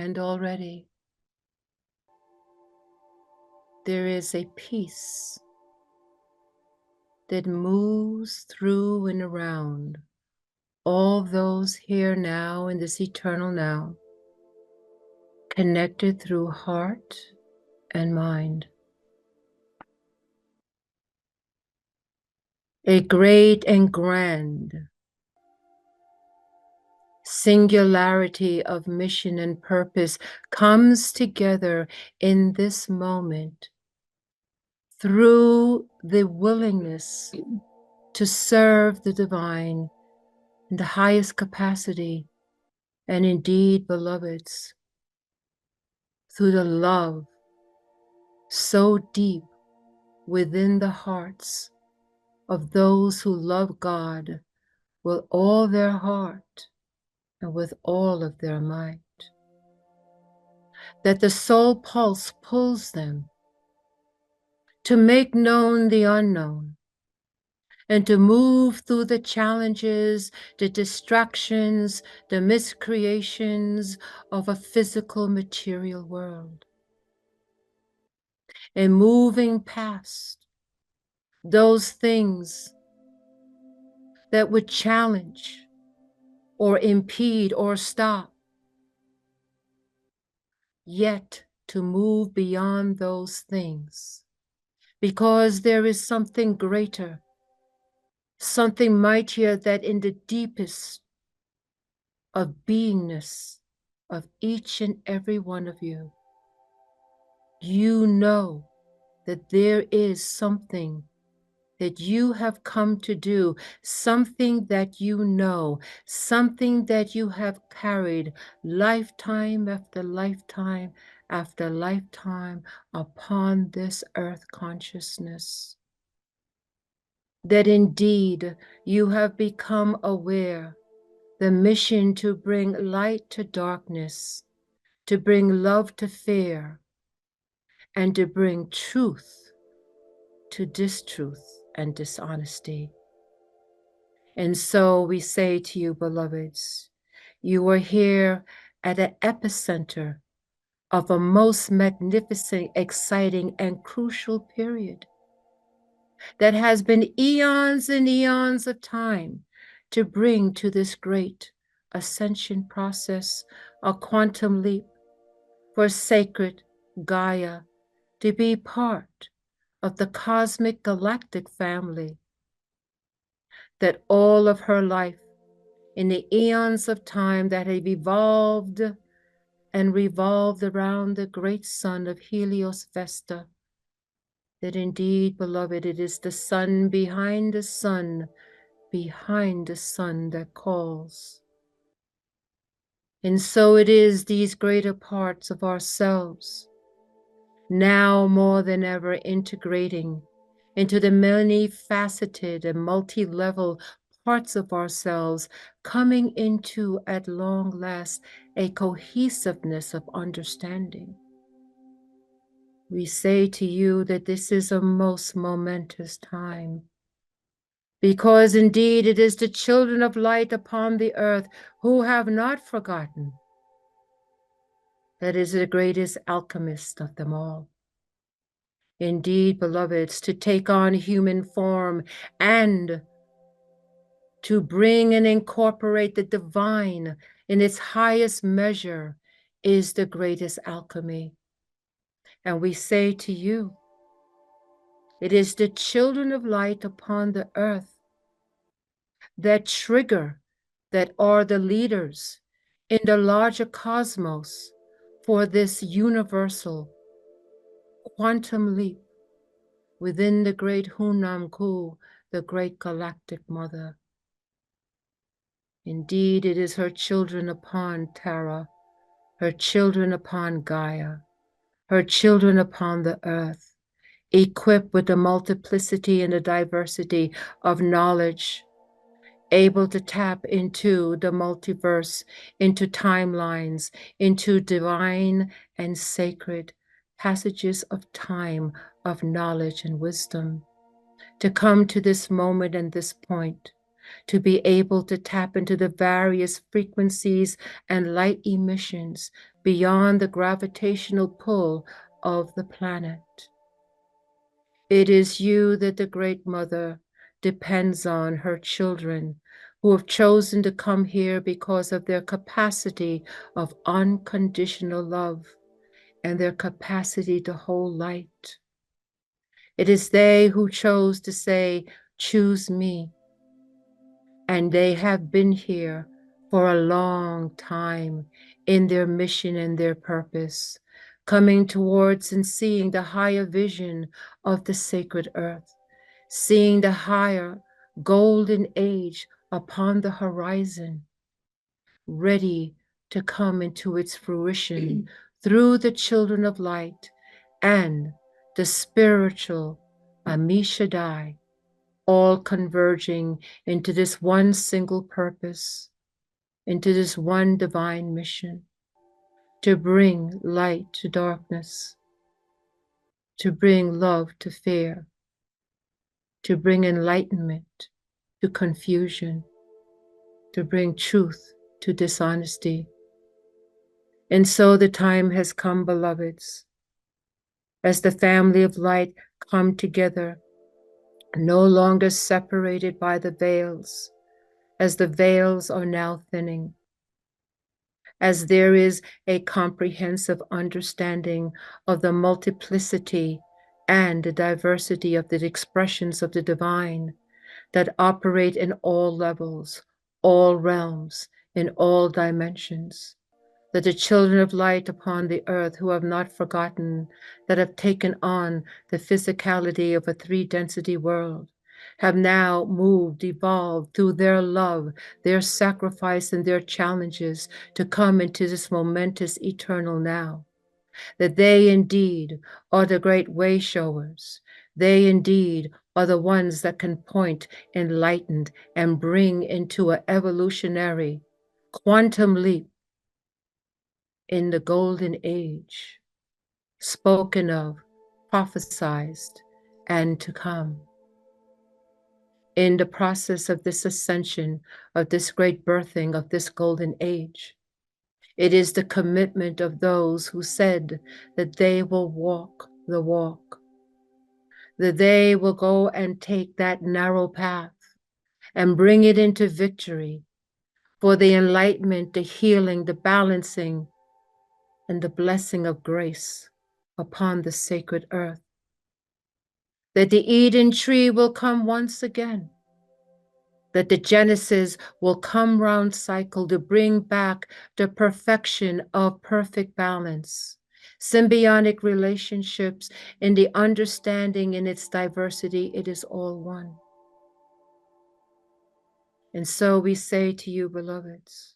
And already there is a peace that moves through and around all those here now in this eternal now, connected through heart and mind. A great and grand singularity of mission and purpose comes together in this moment through the willingness to serve the divine in the highest capacity, and indeed, beloveds, through the love so deep within the hearts of those who love God with all their heart and with all of their might, that the soul pulse pulls them to make known the unknown and to move through the challenges, the distractions, the miscreations of a physical material world, and moving past those things that would challenge or impede or stop, yet to move beyond those things, because there is something greater, something mightier, that in the deepest of beingness of each and every one of you, you know that there is something that you have come to do, something that you know, something that you have carried lifetime after lifetime after lifetime upon this earth consciousness. That indeed you have become aware the mission to bring light to darkness, to bring love to fear, and to bring truth to distruth and dishonesty. And so we say to you, beloveds, you are here at an epicenter of a most magnificent, exciting, and crucial period that has been eons and eons of time to bring to this great ascension process a quantum leap for sacred Gaia to be part of the cosmic galactic family, that all of her life in the eons of time that have evolved and revolved around the great sun of Helios Vesta, that indeed, beloved, it is the sun behind the sun, behind the sun that calls. And so it is these greater parts of ourselves, now more than ever integrating into the many faceted and multi-level parts of ourselves, coming into, at long last, a cohesiveness of understanding. We say to you that this is a most momentous time, because indeed it is the children of light upon the earth who have not forgotten that is the greatest alchemist of them all. Indeed, beloveds, to take on human form and to bring and incorporate the divine in its highest measure is the greatest alchemy. And we say to you, it is the children of light upon the earth that trigger, that are the leaders in the larger cosmos for this universal quantum leap within the great Hunam Ku, the great galactic mother. Indeed, it is her children upon Terra, her children upon Gaia, her children upon the earth, equipped with the multiplicity and the diversity of knowledge, able to tap into the multiverse, into timelines, into divine and sacred passages of time, of knowledge and wisdom, to come to this moment and this point to be able to tap into the various frequencies and light emissions beyond the gravitational pull of the planet. It is you that the Great Mother depends on, her children, who have chosen to come here because of their capacity of unconditional love and their capacity to hold light. It is they who chose to say, "Choose me." And they have been here for a long time in their mission and their purpose, coming towards and seeing the higher vision of the sacred earth, seeing the higher golden age upon the horizon, ready to come into its fruition through the children of light and the spiritual Amishadai, all converging into this one single purpose, into this one divine mission, to bring light to darkness, to bring love to fear, to bring enlightenment to confusion, to bring truth to dishonesty. And so the time has come, beloveds, as the family of light come together, no longer separated by the veils, as the veils are now thinning, as there is a comprehensive understanding of the multiplicity and the diversity of the expressions of the divine that operate in all levels, all realms, in all dimensions, that the children of light upon the earth who have not forgotten, that have taken on the physicality of a three-density world, have now moved, evolved through their love, their sacrifice, and their challenges to come into this momentous eternal now. That they indeed are the great way showers. They indeed are the ones that can point enlightened and bring into an evolutionary quantum leap in the golden age, spoken of, prophesized, and to come. In the process of this ascension, of this great birthing of this golden age, it is the commitment of those who said that they will walk the walk, that they will go and take that narrow path and bring it into victory for the enlightenment, the healing, the balancing, and the blessing of grace upon the sacred earth. That the Eden tree will come once again, that the Genesis will come round cycle to bring back the perfection of perfect balance, symbiotic relationships in the understanding in its diversity, it is all one. And so we say to you, beloveds,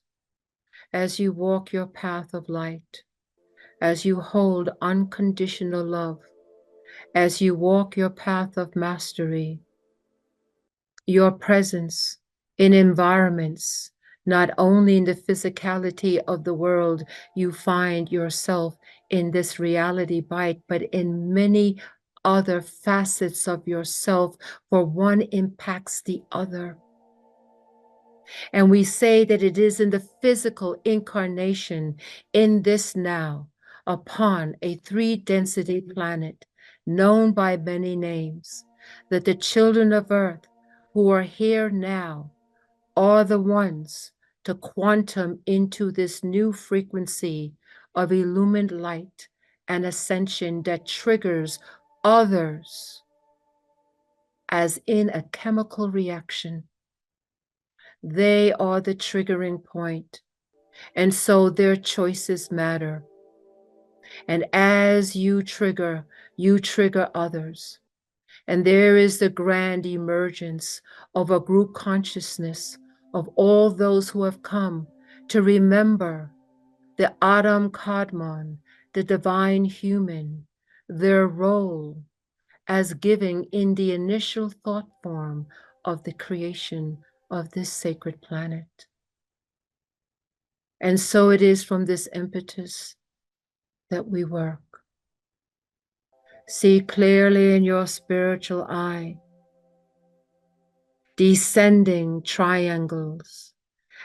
as you walk your path of light, as you hold unconditional love, as you walk your path of mastery, your presence in environments, not only in the physicality of the world you find yourself in this reality bite, but in many other facets of yourself, for one impacts the other. And we say that it is in the physical incarnation in this now, upon a three-density planet, known by many names, that the children of earth who are here now are the ones to quantum into this new frequency of illumined light and ascension that triggers others as in a chemical reaction. They are the triggering point, and so their choices matter. And as you trigger others. And there is the grand emergence of a group consciousness of all those who have come to remember the Adam Kadmon, the divine human, their role as giving in the initial thought form of the creation of this sacred planet. And so it is from this impetus that we work. See clearly in your spiritual eye descending triangles,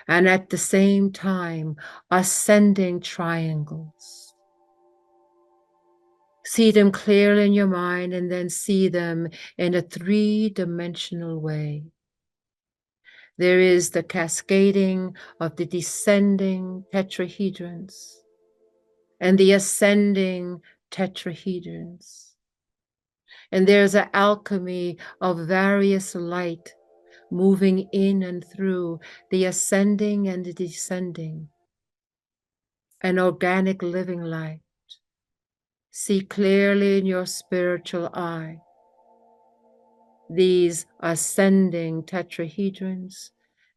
and at the same time, ascending triangles. See them clearly in your mind and then see them in a three-dimensional way. There is the cascading of the descending tetrahedrons and the ascending tetrahedrons. And there's an alchemy of various light moving in and through the ascending and the descending, an organic living light. See clearly in your spiritual eye these ascending tetrahedrons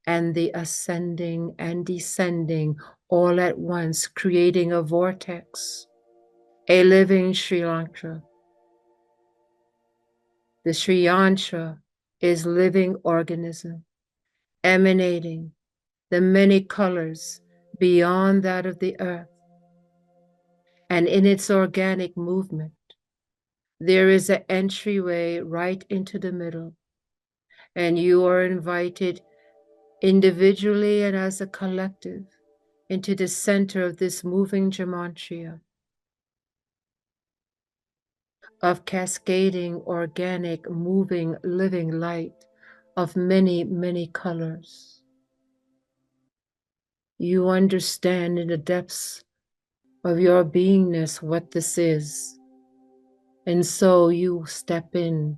and the ascending and descending all at once, creating a vortex, a living Sri Lanka. The Sri Yantra is living organism, emanating the many colors beyond that of the earth. And in its organic movement, there is an entryway right into the middle. And you are invited individually and as a collective into the center of this moving gematria of cascading, organic, moving, living light of many, many colors. You understand in the depths of your beingness what this is. And so you step in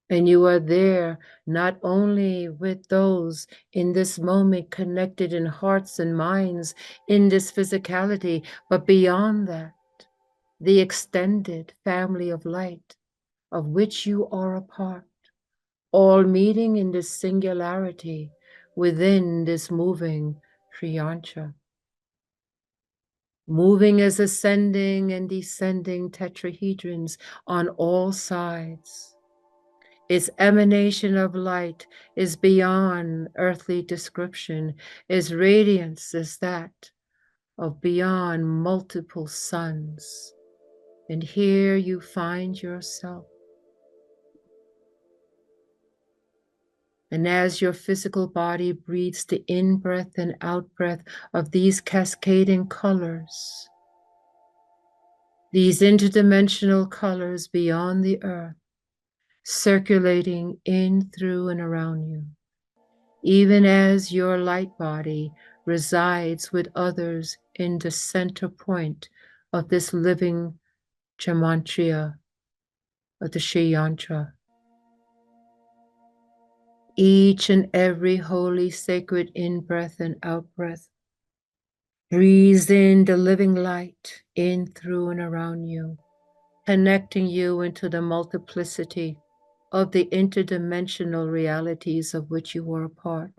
and you are there not only with those in this moment connected in hearts and minds in this physicality, but beyond that, the extended family of light of which you are a part, all meeting in this singularity within this moving Triyantra. Moving as ascending and descending tetrahedrons on all sides. Its emanation of light is beyond earthly description. Its radiance is that of beyond multiple suns. And here you find yourself. And as your physical body breathes the in-breath and out-breath of these cascading colors, these interdimensional colors beyond the earth, circulating in, through, and around you, even as your light body resides with others in the center point of this living gematria of the Sri Yantra. Each and every holy, sacred in-breath and out-breath breathes in the living light in, through, and around you, connecting you into the multiplicity of the interdimensional realities of which you are a part.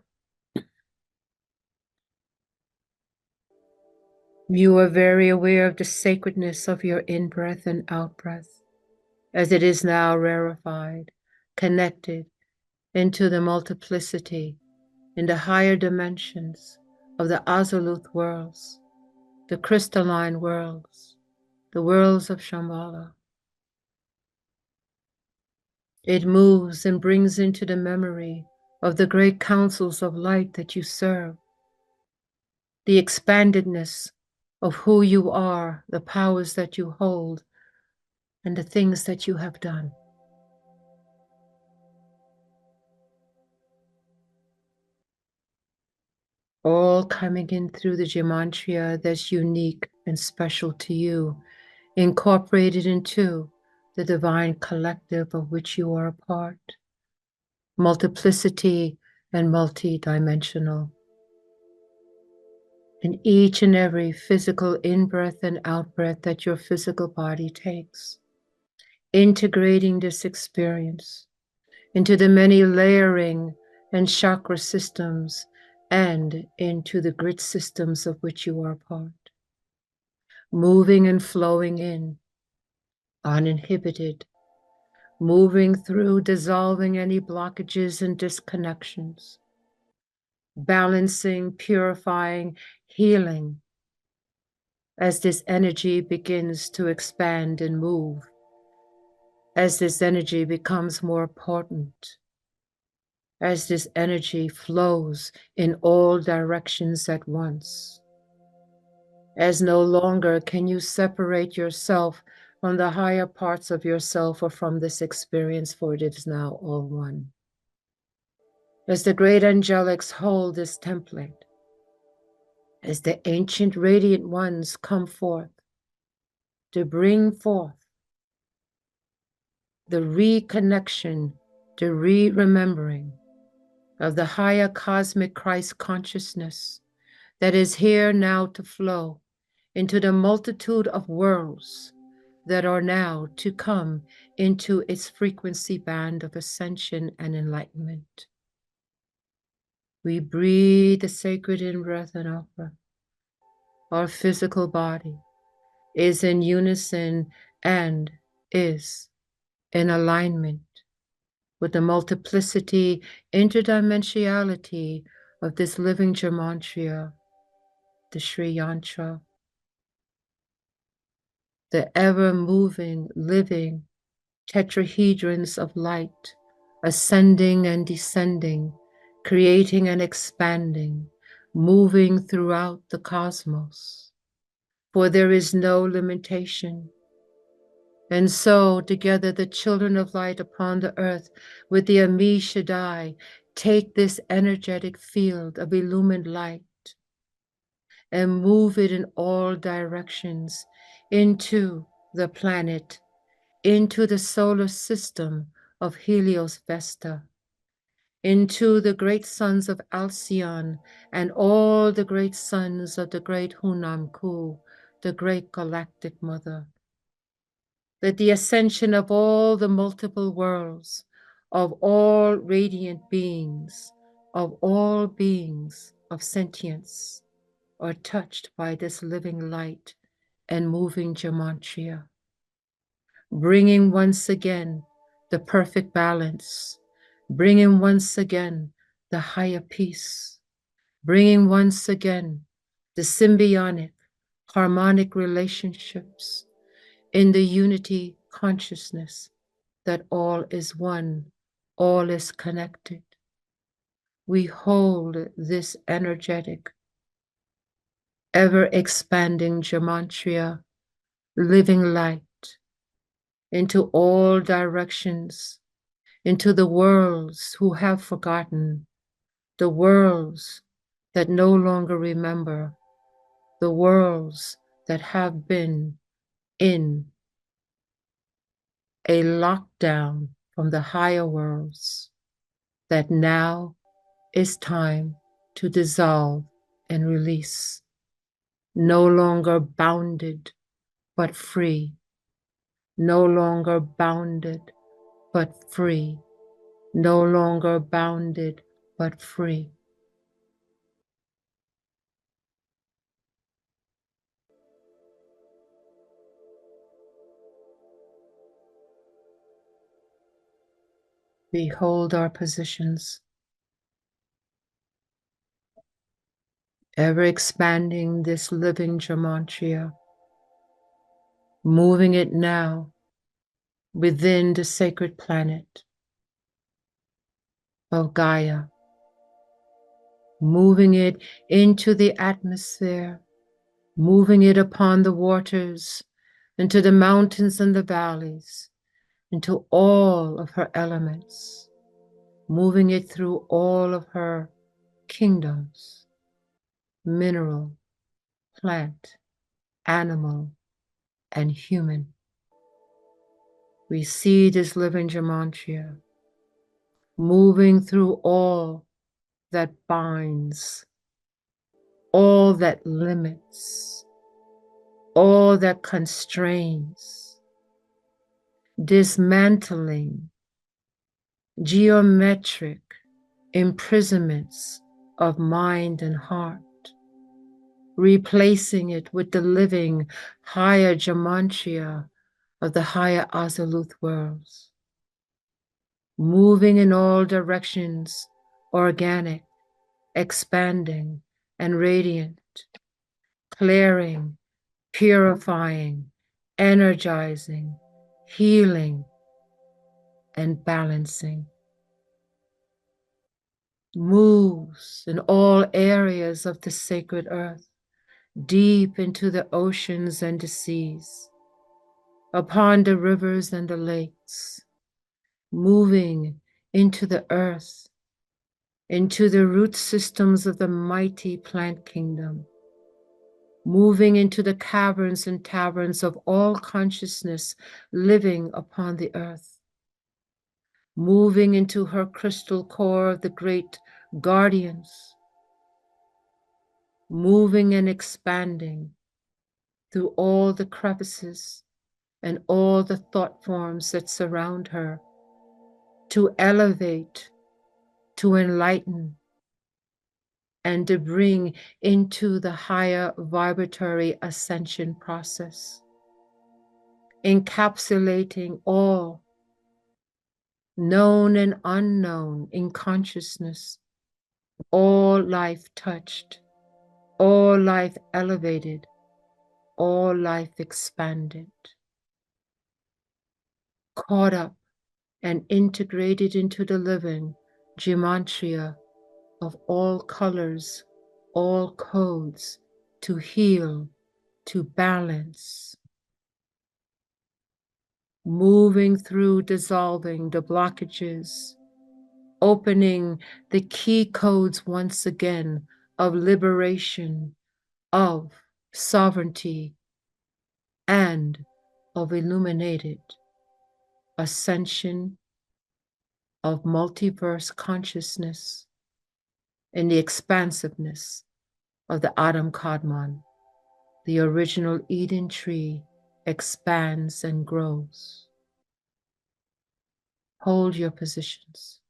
You are very aware of the sacredness of your in-breath and out-breath, as it is now rarefied, connected into the multiplicity in the higher dimensions of the Absolute worlds, the crystalline worlds, the worlds of Shambhala. It moves and brings into the memory of the great councils of light that you serve, the expandedness of who you are, the powers that you hold, and the things that you have done. All coming in through the gematria that's unique and special to you, incorporated into the divine collective of which you are a part. Multiplicity and multi-dimensional. In each and every physical in-breath and out-breath that your physical body takes, integrating this experience into the many layering and chakra systems and into the grid systems of which you are a part. Moving and flowing in, uninhibited, moving through, dissolving any blockages and disconnections, balancing, purifying, healing, as this energy begins to expand and move, as this energy becomes more potent, as this energy flows in all directions at once, as no longer can you separate yourself from the higher parts of yourself or from this experience, for it is now all one. As the great angelics hold this template, as the ancient radiant ones come forth to bring forth the reconnection, the re-remembering of the higher cosmic Christ consciousness that is here now to flow into the multitude of worlds that are now to come into its frequency band of ascension and enlightenment. We breathe the sacred in-breath and out-breath. Our physical body is in unison and is in alignment with the multiplicity, interdimensionality of this living gematria, the Sri Yantra, the ever-moving, living tetrahedrons of light, ascending and descending, creating and expanding, moving throughout the cosmos. For there is no limitation. And so together the children of light upon the earth with the Ami Shaddai take this energetic field of illumined light and move it in all directions into the planet, into the solar system of Helios Vesta, into the great sons of Alcyon and all the great sons of the great Hunamku, the great galactic mother. That the ascension of all the multiple worlds, of all radiant beings, of all beings of sentience, are touched by this living light and moving gematria, bringing once again the perfect balance, bringing once again the higher peace, bringing once again the symbiotic, harmonic relationships in the unity consciousness that all is one, all is connected. We hold this energetic, ever-expanding gematria, living light, into all directions, into the worlds who have forgotten, the worlds that no longer remember, the worlds that have been in a lockdown from the higher worlds, that now is time to dissolve and release, no longer bounded but free, no longer bounded but free, no longer bounded but free. Behold our positions, ever expanding this living gematria, moving it now within the sacred planet of Gaia, moving it into the atmosphere, moving it upon the waters, into the mountains and the valleys, into all of her elements, moving it through all of her kingdoms, mineral, plant, animal, and human. We see this living gematria moving through all that binds, all that limits, all that constrains, dismantling geometric imprisonments of mind and heart, replacing it with the living higher gematria of the higher Azaluth worlds, moving in all directions, organic, expanding, and radiant, clearing, purifying, energizing, healing, and balancing. moves in all areas of the sacred earth, deep into the oceans and the seas, upon the rivers and the lakes, moving into the earth, into the root systems of the mighty plant kingdom, moving into the caverns and taverns of all consciousness living upon the earth, moving into her crystal core of the great guardians, moving and expanding through all the crevices and all the thought forms that surround her, to elevate, to enlighten, and to bring into the higher vibratory ascension process, encapsulating all known and unknown in consciousness, all life touched, all life elevated, all life expanded, caught up and integrated into the living gematria of all colors, all codes, to heal, to balance, moving through, dissolving the blockages, opening the key codes once again of liberation, of sovereignty, and of illuminated ascension of multiverse consciousness in the expansiveness of the Adam Kadmon. The original Eden tree expands and grows. Hold your positions.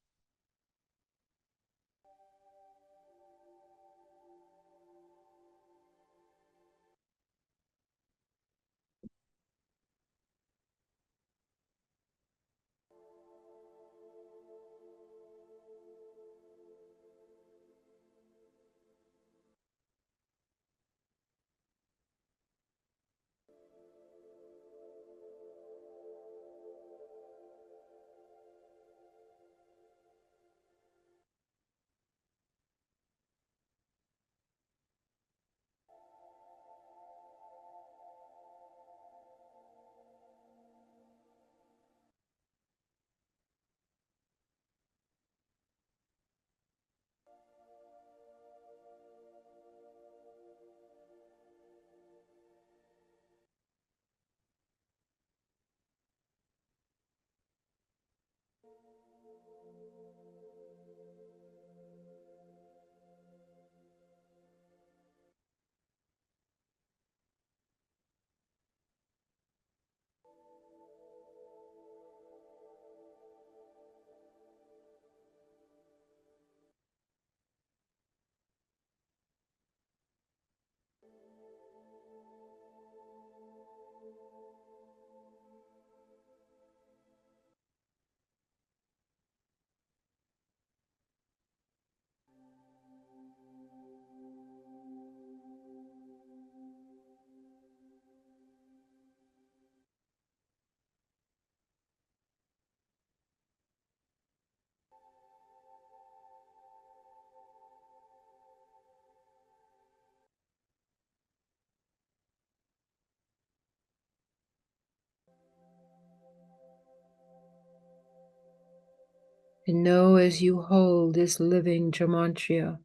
And know as you hold this living gematria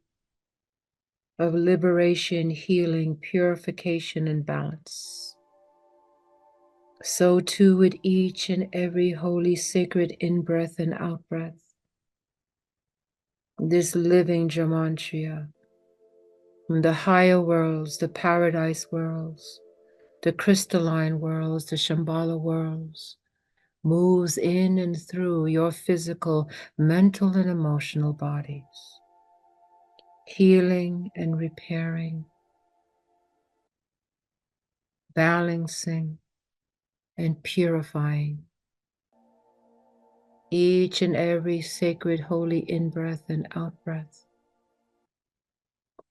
of liberation, healing, purification, and balance, so too with each and every holy sacred in-breath and out-breath, this living gematria from the higher worlds, the paradise worlds, the crystalline worlds, the Shambhala worlds, moves in and through your physical, mental, and emotional bodies, healing and repairing, balancing and purifying each and every sacred holy in-breath and out-breath.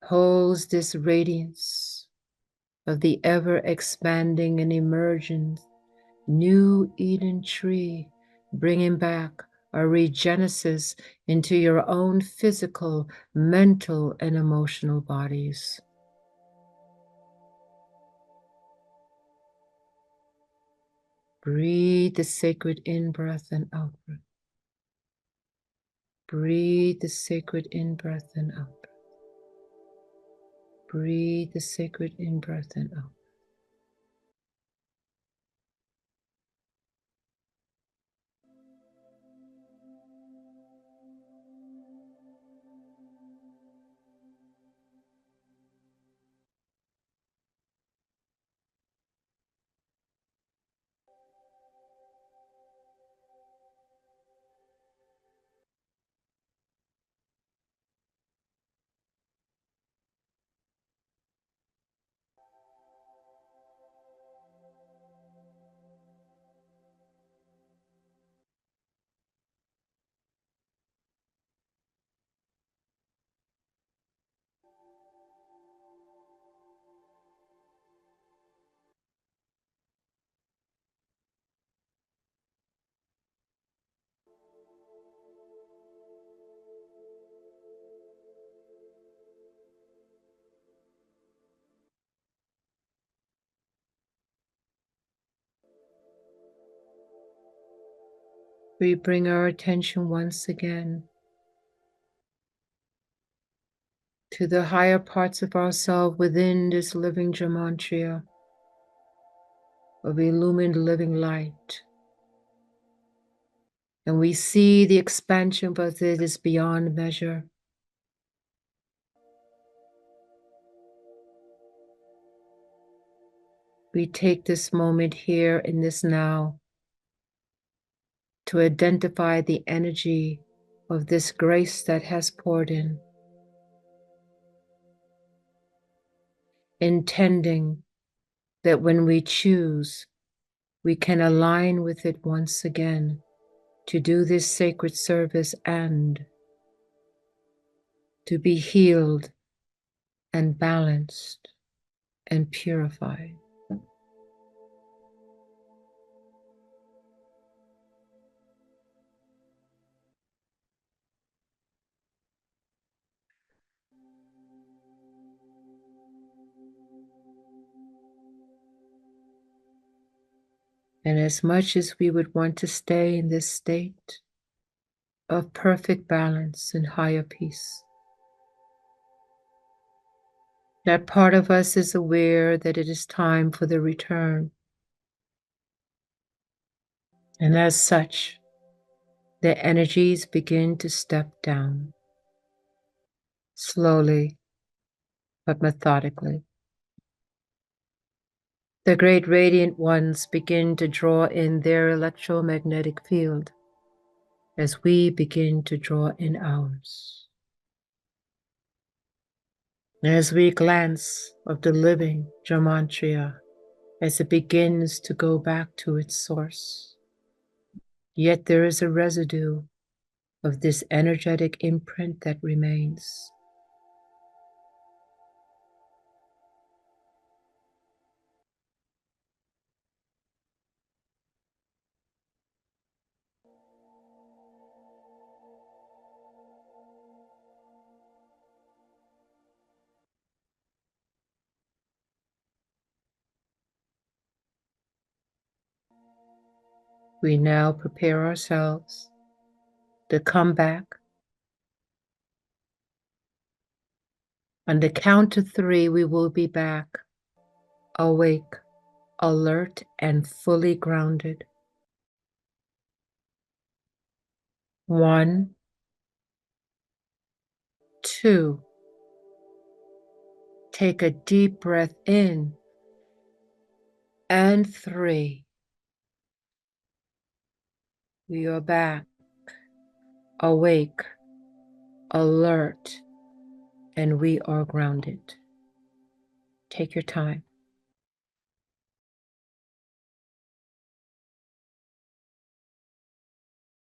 Holds this radiance of the ever-expanding and emergent new Eden tree, bringing back a regenesis into your own physical, mental, and emotional bodies. Breathe the sacred in-breath and out-breath. Breathe the sacred in-breath and out-breath. Breathe the sacred in-breath and out. We bring our attention once again to the higher parts of ourselves within this living gematria of illumined living light. And we see the expansion, but it is beyond measure. We take this moment here in this now to identify the energy of this grace that has poured in, intending that when we choose, we can align with it once again to do this sacred service and to be healed and balanced and purified. And as much as we would want to stay in this state of perfect balance and higher peace, that part of us is aware that it is time for the return. And as such, the energies begin to step down, slowly but methodically. The great radiant ones begin to draw in their electromagnetic field as we begin to draw in ours. As we glance of the living gematria, as it begins to go back to its source, yet there is a residue of this energetic imprint that remains. We now prepare ourselves to come back. On the count of 3, we will be back, awake, alert, and fully grounded. 1, 2. Take a deep breath in. And 3. We are back, awake, alert, and we are grounded. Take your time.